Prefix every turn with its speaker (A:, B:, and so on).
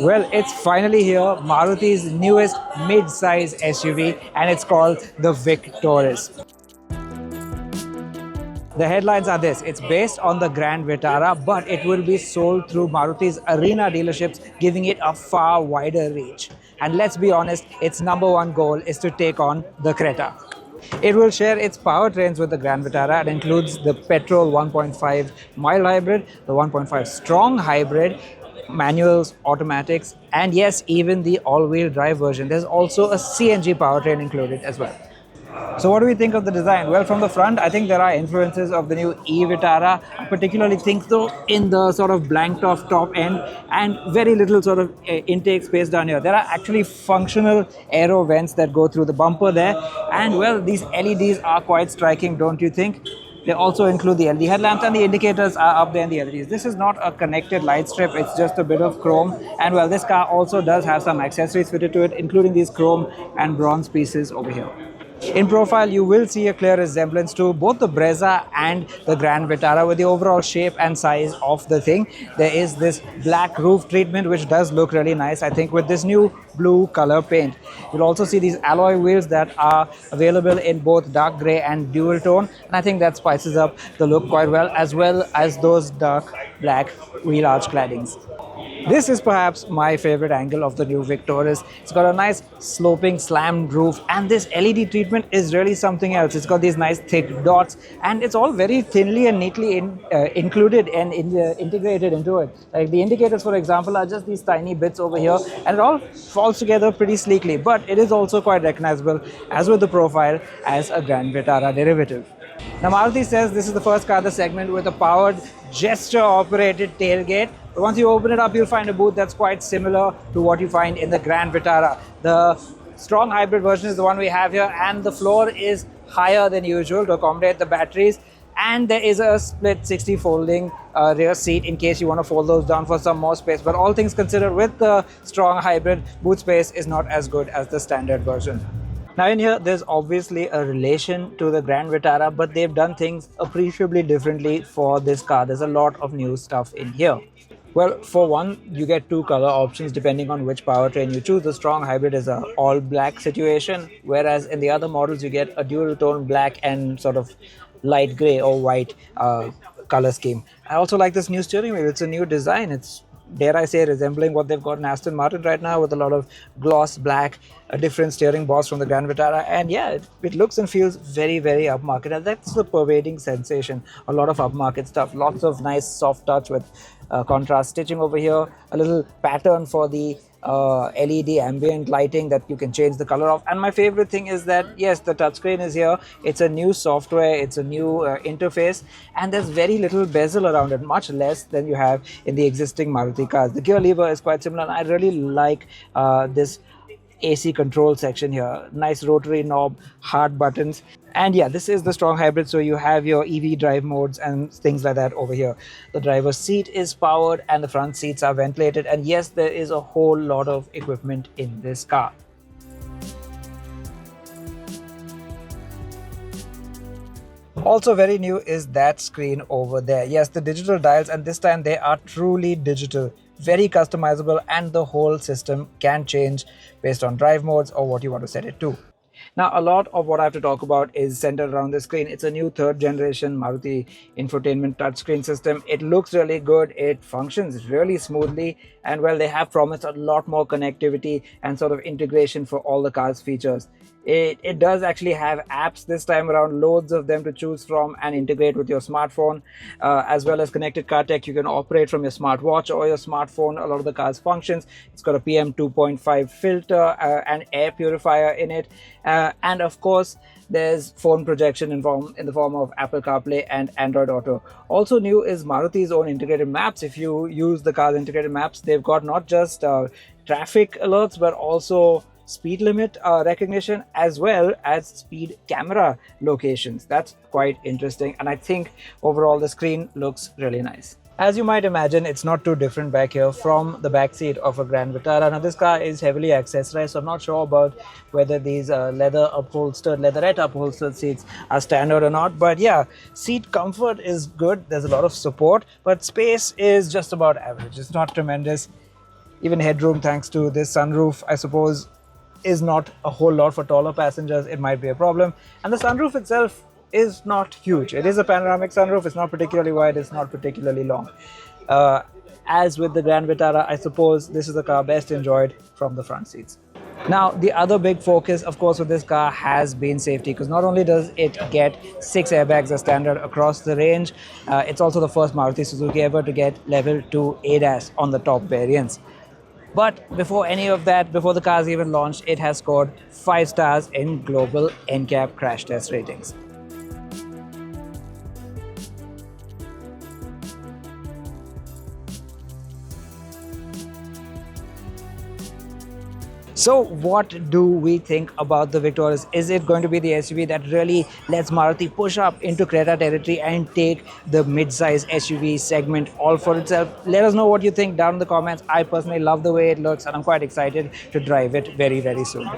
A: Well, it's finally here, Maruti's newest mid-size SUV, and it's called the Victoris. The headlines are this: it's based on the Grand Vitara, but it will be sold through Maruti's arena dealerships, giving it a far wider reach. And let's be honest, its number one goal is to take on the Creta. It will share its powertrains with the Grand Vitara and includes the petrol 1.5 mild hybrid, the 1.5 strong hybrid, manuals, automatics, and yes, even the all-wheel drive version. There's also a CNG powertrain included as well. So what do we think of the design? Well, from the front, I think there are influences of the new e-Vitara. I particularly think though in the sort of blanked off top end and very little sort of intake space down here. There are actually functional aero vents that go through the bumper there. And well, these LEDs are quite striking, don't you think? They also include the LED headlamps, and the indicators are up there in the LEDs. This is not a connected light strip, it's just a bit of chrome. And well, this car also does have some accessories fitted to it, including these chrome and bronze pieces over here. In profile, you will see a clear resemblance to both the Brezza and the Grand Vitara with the overall shape and size of the thing. There is this black roof treatment which does look really nice, I think, with this new blue color paint. You'll also see these alloy wheels that are available in both dark grey and dual tone, and I think that spices up the look quite well as those dark black wheel arch claddings. This is perhaps my favorite angle of the new Victoris. It's got a nice sloping slammed roof, and this LED treatment is really something else. It's got these nice thick dots, and it's all very thinly and neatly included and integrated into it. Like the indicators, for example, are just these tiny bits over here, and it all falls together pretty sleekly, but it is also quite recognizable, as with the profile, as a Grand Vitara derivative. Now, Maruti says this is the first car in the segment with a powered gesture-operated tailgate. But once you open it up, you'll find a booth that's quite similar to what you find in the Grand Vitara. The strong hybrid version is the one we have here, and the floor is higher than usual to accommodate the batteries. And there is a split 60 folding rear seat in case you want to fold those down for some more space. But all things considered, with the strong hybrid, boot space is not as good as the standard version. Now in here, there's obviously a relation to the Grand Vitara, but they've done things appreciably differently for this car. There's a lot of new stuff in here. Well, for one, you get two color options depending on which powertrain you choose. The strong hybrid is a all black situation, whereas in the other models you get a dual tone black and sort of light gray or white color scheme. I also like this new steering wheel. It's a new design. It's, dare I say, resembling what they've got in Aston Martin right now, with a lot of gloss black, a different steering boss from the Grand Vitara. And yeah, it looks and feels very, very upmarket, and that's the pervading sensation. A lot of upmarket stuff, lots of nice soft touch with contrast stitching over here, a little pattern for the LED ambient lighting that you can change the color of. And my favorite thing is that yes, the touchscreen is here. It's a new software, it's a new interface, and there's very little bezel around it, much less than you have in the existing Maruti cars. The gear lever is quite similar, and I really like this AC control section here. Nice rotary knob, hard buttons. And yeah, this is the strong hybrid, so you have your EV drive modes and things like that over here. The driver's seat is powered and the front seats are ventilated, and yes, there is a whole lot of equipment in this car. Also very new is that screen over there. Yes, the digital dials, and this time they are truly digital, very customizable, and the whole system can change based on drive modes or what you want to set it to. Now, a lot of what I have to talk about is centered around the screen. It's a new third generation Maruti infotainment touchscreen system. It looks really good. It functions really smoothly. And well, they have promised a lot more connectivity and sort of integration for all the car's features. It does actually have apps this time around, loads of them to choose from and integrate with your smartphone, as well as connected car tech. You can operate from your smartwatch or your smartphone a lot of the car's functions. It's got a PM 2.5 filter and air purifier in it, and of course there's phone projection in the form of Apple CarPlay and Android Auto. Also new is Maruti's own integrated maps. If you use the car's integrated maps, they've got not just traffic alerts but also speed limit recognition, as well as speed camera locations. That's quite interesting, and I think overall the screen looks really nice. As you might imagine, it's not too different back here from the back seat of a Grand Vitara. Now this car is heavily accessorized, so I'm not sure about whether these leatherette upholstered seats are standard or not. But yeah, seat comfort is good. There's a lot of support, but space is just about average. It's not tremendous. Even headroom, thanks to this sunroof, I suppose, is not a whole lot for taller passengers. It might be a problem. And the sunroof itself is not huge. It is a panoramic sunroof. It's not particularly wide. It's not particularly long. Uh, as with the Grand Vitara, I suppose this is the car best enjoyed from the front seats. Now, the other big focus, of course, with this car has been safety, because not only does it get 6 airbags as standard across the range, it's also the first Maruti Suzuki ever to get level 2 ADAS on the top variants. But before any of that, before the car's even launched, it has scored 5 stars in global NCAP crash test ratings. So what do we think about the Victoris? Is it going to be the SUV that really lets Maruti push up into Creta territory and take the mid-size SUV segment all for itself? Let us know what you think down in the comments. I personally love the way it looks and I'm quite excited to drive it very, very soon.